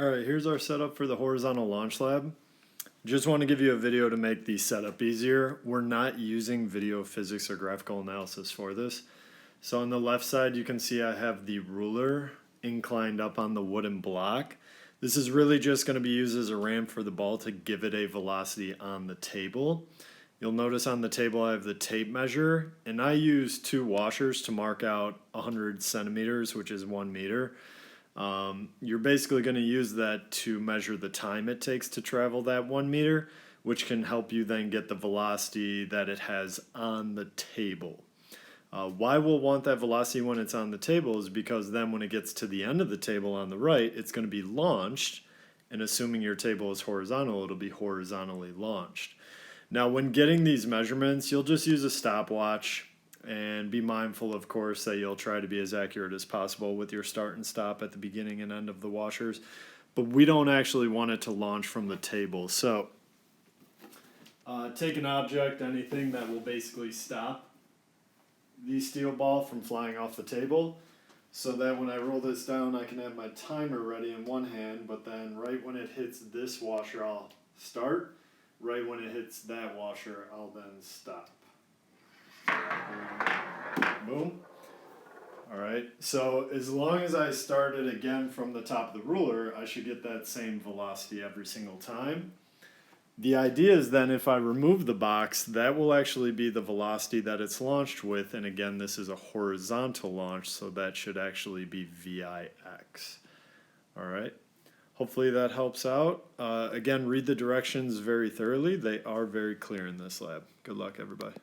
Alright, here's our setup for the horizontal launch lab. Just want to give you a video to make the setup easier. We're not using video physics or graphical analysis for this. So on the left side you can see I have the ruler inclined up on the wooden block. This is really just going to be used as a ramp for the ball to give it a velocity on the table. You'll notice on the table I have the tape measure, and I use 2 washers to mark out 100 centimeters, which is 1 meter. You're basically going to use that to measure the time it takes to travel that 1 meter, which can help you then get the velocity that it has on the table. Why we'll want that velocity when it's on the table is because then when it gets to the end of the table on the right, it's going to be launched, and assuming your table is horizontal, it'll be horizontally launched. Now when getting these measurements, you'll just use a stopwatch and be mindful, of course, that you'll try to be as accurate as possible with your start and stop at the beginning and end of the washers. But we don't actually want it to launch from the table. So take an object, anything that will basically stop the steel ball from flying off the table, so that when I roll this down I can have my timer ready in one hand, but then right when it hits this washer I'll start. Right when it hits that washer, I'll then stop. Boom. Alright, so as long as I start it again from the top of the ruler, I should get that same velocity every single time. The idea is then if I remove the box, that will actually be the velocity that it's launched with, and again this is a horizontal launch, so that should actually be VIX. Alright. Hopefully that helps out. Again, read the directions very thoroughly. They are very clear in this lab. Good luck, everybody.